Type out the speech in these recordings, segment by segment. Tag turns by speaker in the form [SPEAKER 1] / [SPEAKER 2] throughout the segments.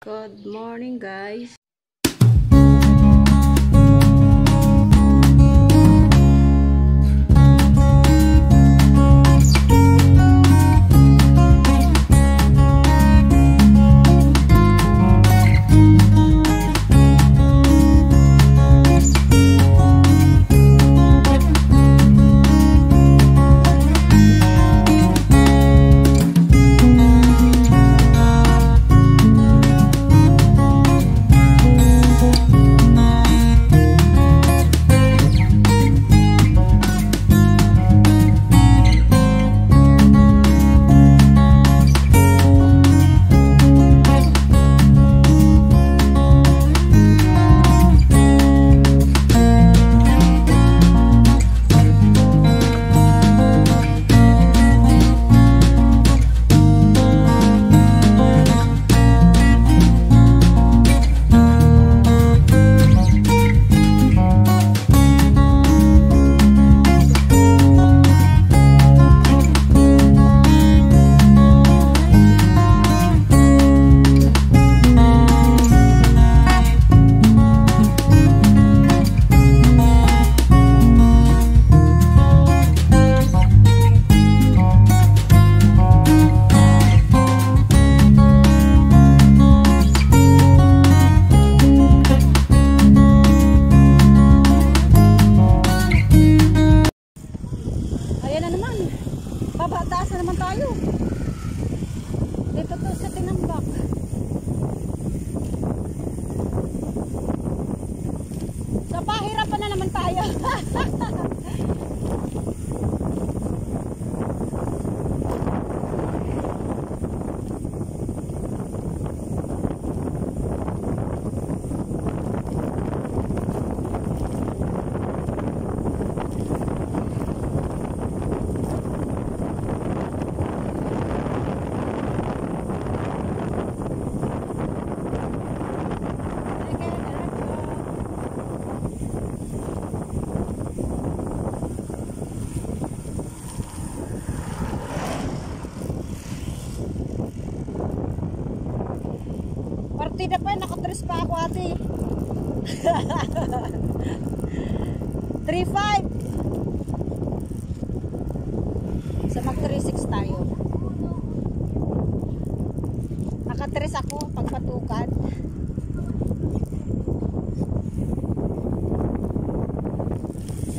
[SPEAKER 1] Good morning, guys. Babataas na naman tayo. Dito to sa Tinambak. So pahirapan na naman tayo. Partida pa, nakatres pa ako ate. 3-5. So mag 3-6 tayo. Nakatres ako pagpatukan.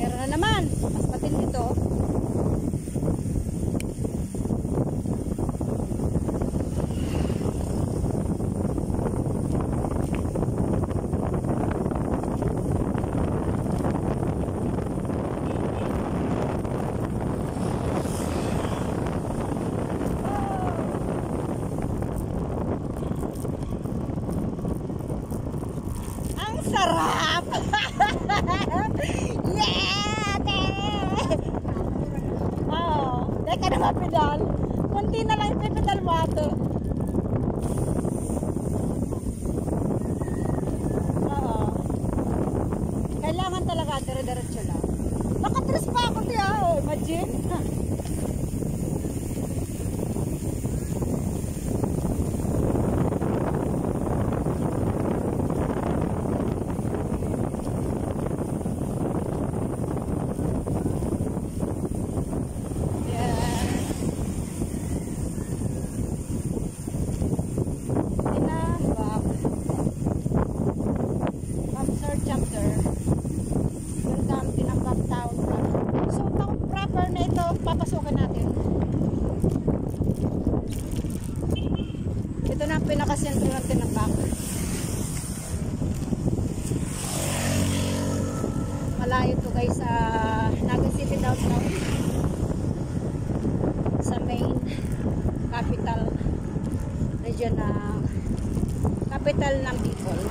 [SPEAKER 1] Meron na naman, mas patin ito. Sarap! Yeah! Oh, teka na mapedal. Kunti na lang ipipedal mo ato. Oo. Kailangan talaga dire-diretso lang. Nakatres pa ako tiya. Oh, imagine. Papasukan natin. Ito na ang pinakasentro ng Tinambak. Malayo to guys sa Naga City downtown. Sa main capital region na capital ng Bicol.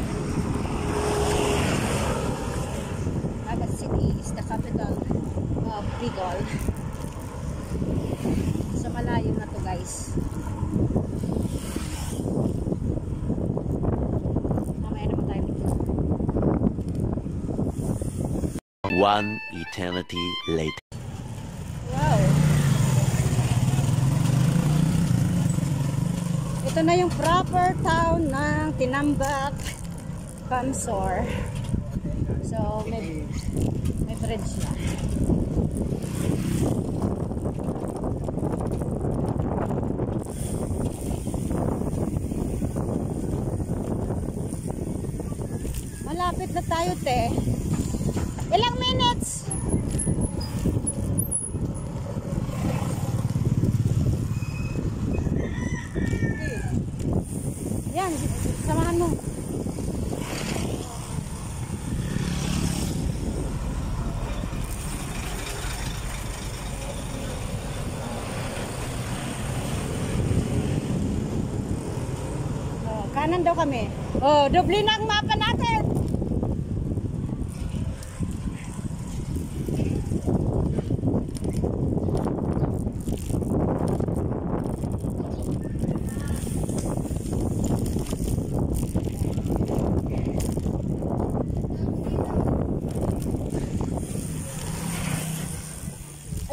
[SPEAKER 1] Naga City is the capital of Bicol. So malayo na to guys. Mamaya naman tayo dito.
[SPEAKER 2] One eternity later.
[SPEAKER 1] Wow. Ito na yung proper town ng Tinambak Kamsor. So, may bridge na. Malapit na tayo, te. Ilang minutes? Yan, samahan mo. Oh, kanan daw kami. Oh, doble na ang mapa natin.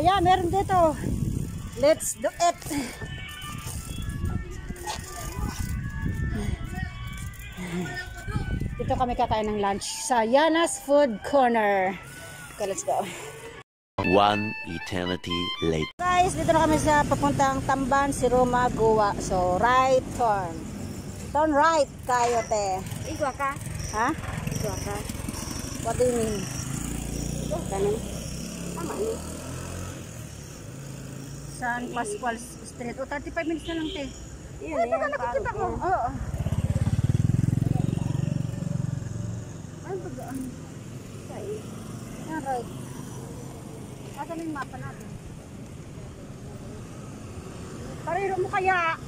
[SPEAKER 1] Ayan, meron dito. Let's do it. Dito kami kakain ng lunch sa Yana's Food Corner. Okay, let's go.
[SPEAKER 2] One eternity later.
[SPEAKER 1] Guys, dito na kami sa papuntang Tamban, Siroma, Goa. So, right turn. Turn right tayo, te.
[SPEAKER 3] Igwa ka?
[SPEAKER 1] Ha?
[SPEAKER 3] Igwa ka?
[SPEAKER 1] What do you mean?
[SPEAKER 3] Ganun. Tama ni.
[SPEAKER 1] San Pascual Street. O, 35 minutes na lang, te.
[SPEAKER 3] Iyan
[SPEAKER 1] Ay, taga nakikita ko. Oo. Ay, bagaan. Yan, right. Asan na yung mapa natin? Pariro mo kaya.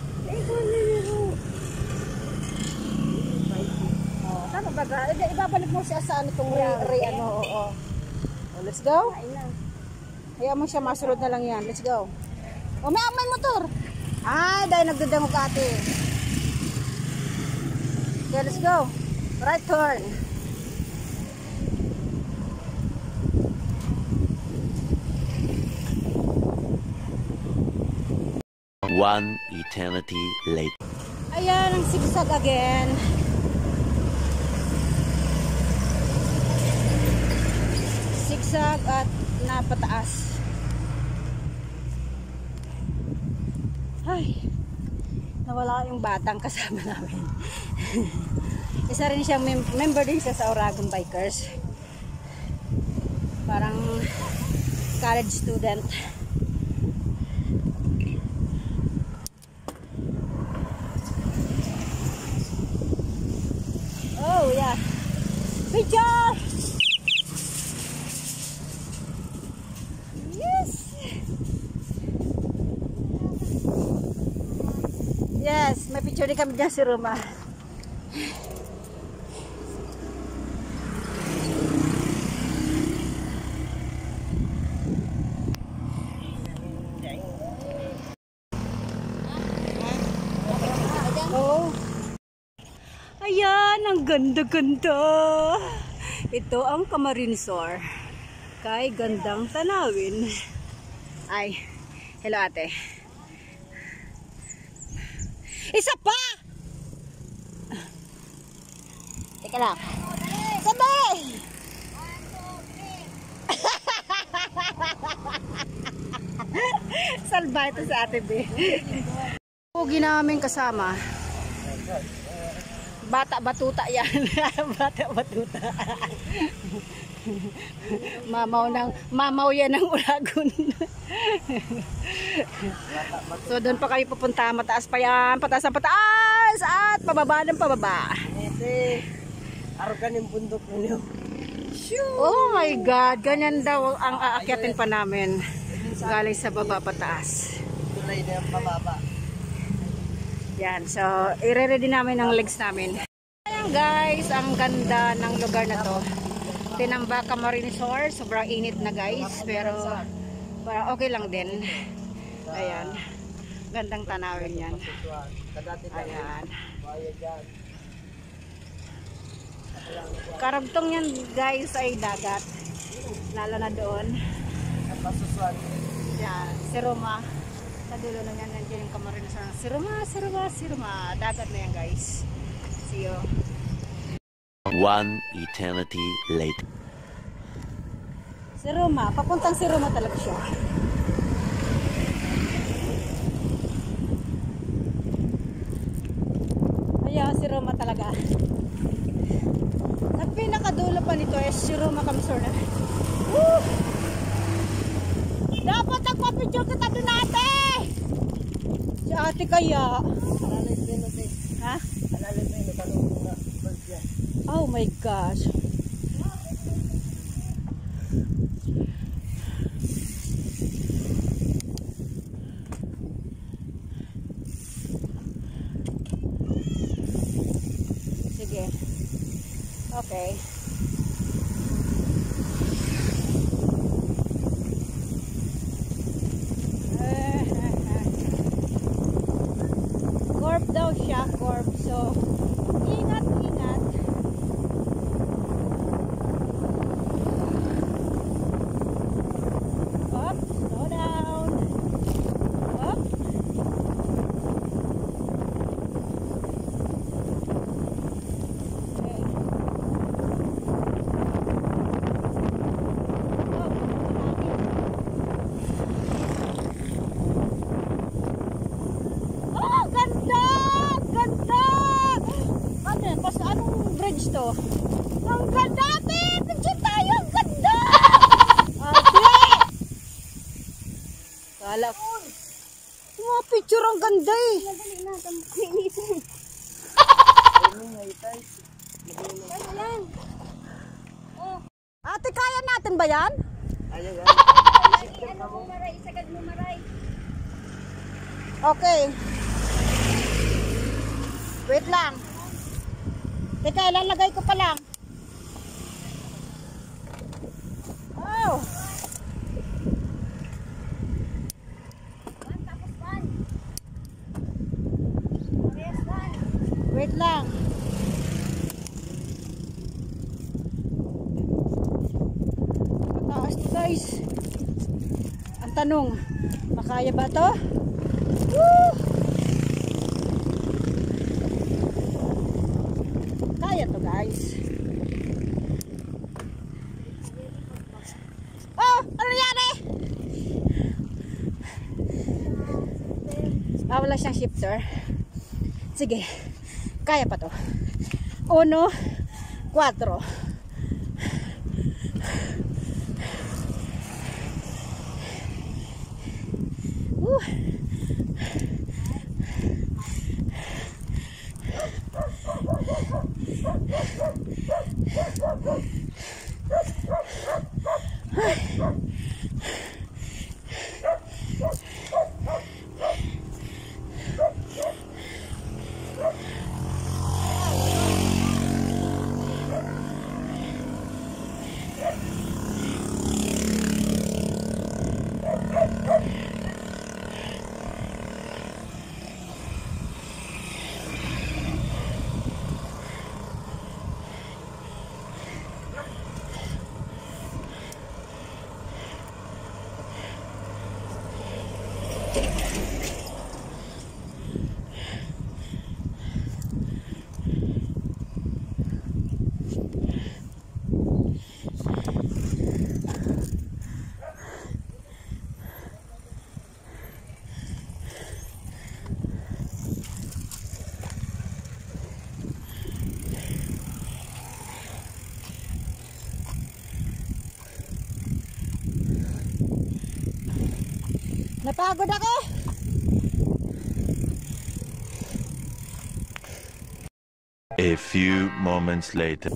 [SPEAKER 1] Oh, tama ba ga? Ibabalik mo siya sa ano itong ano. Oo. Oh, let's go. Hayaan mo siya, masulod na lang yan. Let's go. Oh, may motor. Ay, dahil nagdadangog ka ate. Okay, let's go. Right turn.
[SPEAKER 2] One eternity later.
[SPEAKER 1] Ayan, ang sigsag again. Sigsag at napataas. Ay, nawala yung batang kasama namin. Isa rin siyang member din siya sa Oragon Bikers. Parang college student. Oh yeah. Picture! Yes! Yes, may picture din kami dyan si Roma. Oh. Ayan, ang ganda-ganda. Ito ang Camarinesor. Kay gandang tanawin. Ay, hello ate. Isa pa! Teka lang. Sabay! Salba ito sa ate B. Pugi namin kasama. Bata batuta yan. Bata batuta. Mamaw yan ng Uragon. So doon pa kayo pupunta, mataas pa yan, pataas ang pataas at pababa ng pababa.
[SPEAKER 3] Arugan yung bundok ninyo.
[SPEAKER 1] Oh my God, ganyan daw ang aakyatin pa namin. Galing sa baba pataas.
[SPEAKER 3] Tulay na yung pababa.
[SPEAKER 1] Yan, so i-ready namin ang legs namin. Ayan guys, ang ganda ng lugar na to. Tinambak Camarinesor, sobrang init na guys, pero parang okay lang din. Ayan, gandang tanawin yan. Ayan. Karagtong yan guys ay dagat, lalo na doon. Yan, si Roma. Sa dulo na yan, nandiyan yung Camarinesor. Si Roma, dagat na yan guys. Si you.
[SPEAKER 2] One eternity later.
[SPEAKER 1] Si Roma, papuntang si Roma talaga siya. Ayan, si Roma talaga. Sa pinakadulo pa nito is si Roma Kamsur na. Woo! Dapat nagpa-picture kita doon ate! Si ate kaya. Ha? Oh my gosh. Sige. Okay. Corp daw siya, corp. So, ingat, ingat. Up, slow down. Up. Okay. Oh, ganda! Ganda! Ano yan? Anong bridge to? Ang ganda, ate! Picture tayo! Ang ganda! Ate! Kala ko. Yung mga picture ang ganda eh.
[SPEAKER 3] Madali na, kinisin.
[SPEAKER 1] Ate, kaya natin ba yan?
[SPEAKER 3] Isagad mo maray.
[SPEAKER 1] Okay. Wait lang. Teka, ilalagay ko pa lang. Oh. Wait lang. Mataas to guys. Ang tanong, makaya ba to? Woo! Kaya to guys. Oh! Ano nangyari? Wala siyang shifter. Sige. Kaya pa to. 1, 4. Napagod ako.
[SPEAKER 2] A few moments later.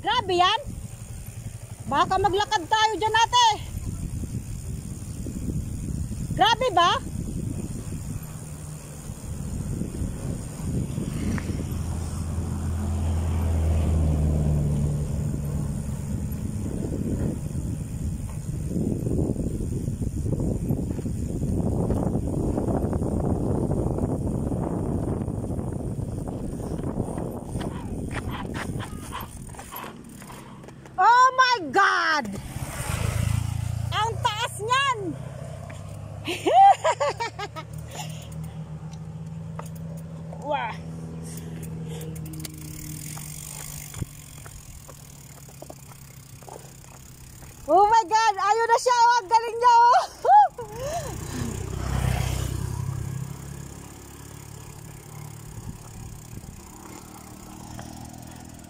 [SPEAKER 1] Grabe yan. Baka maglakad tayo dyan ate. Grabe ba? God! Ang taas niyan! Wow! Oh my God! Ayun na siya! Oh, ang galing niya! Oh.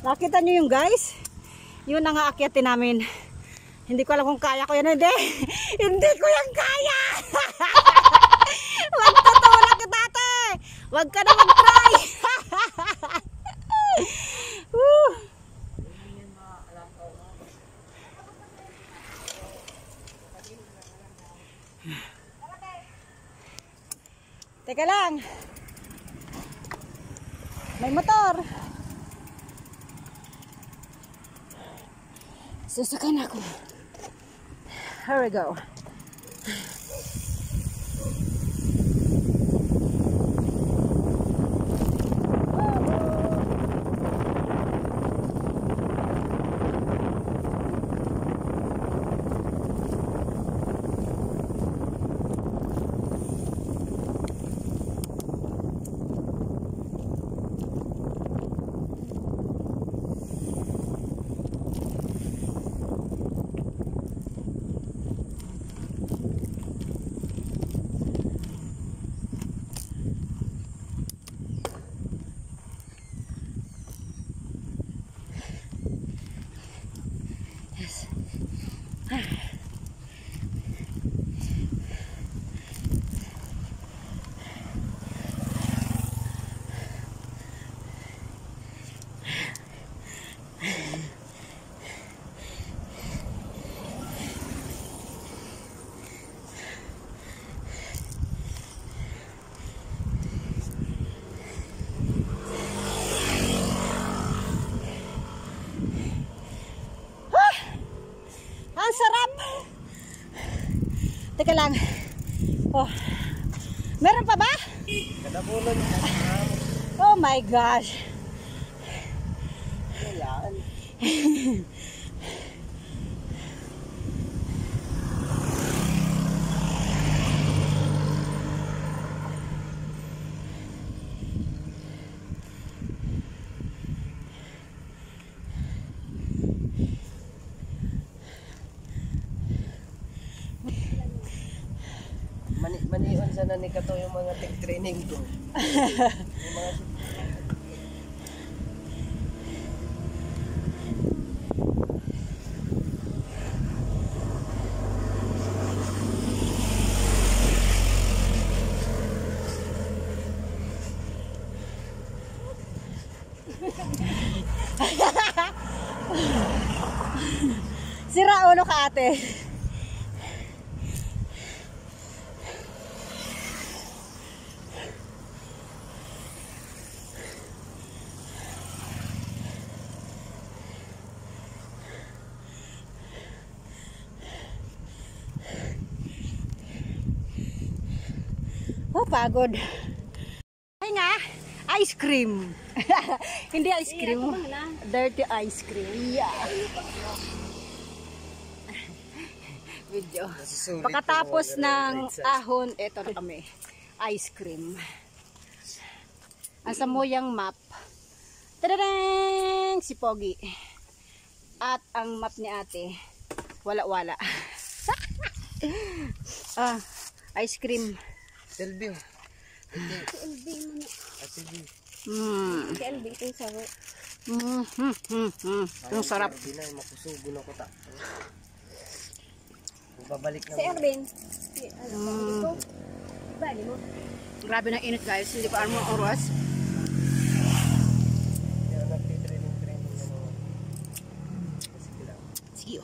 [SPEAKER 1] Nakita niyo yung guys? Yun ang aakyatin namin. Hindi ko alam kung kaya ko yan. Hindi! Hindi ko yan kaya! Huwag tutulak kita ate! Huwag ka na mag-try! Teka lang. May motor. Sasakay na ako. Here we go. Ang sarap. Teka lang. Oh. Meron pa ba? Oh my gosh. Ayan.
[SPEAKER 4] Manion sana ni kato yung mga training ko.
[SPEAKER 1] Sira ulo ka ate. Oh, pagod. Ay nga, ice cream. Hindi ice cream. Dirty ice cream. Yeah. Video. Pagkatapos ng ahon, eto na kami. Ice cream. Ang samoyang map. Tadadang! Si Pogi. At ang map ni ate, wala-wala. Ice cream.
[SPEAKER 4] Silvio.
[SPEAKER 3] LB mo na. LB ito yung saro.
[SPEAKER 1] Ang sarap.
[SPEAKER 4] Hindi na, makusugo na ko ta. Babalik na.
[SPEAKER 3] Si Erwin. Bali mo.
[SPEAKER 1] Grabe na init guys. Hindi pa armo oras.
[SPEAKER 4] Nagtitraining na naman.
[SPEAKER 1] Sige.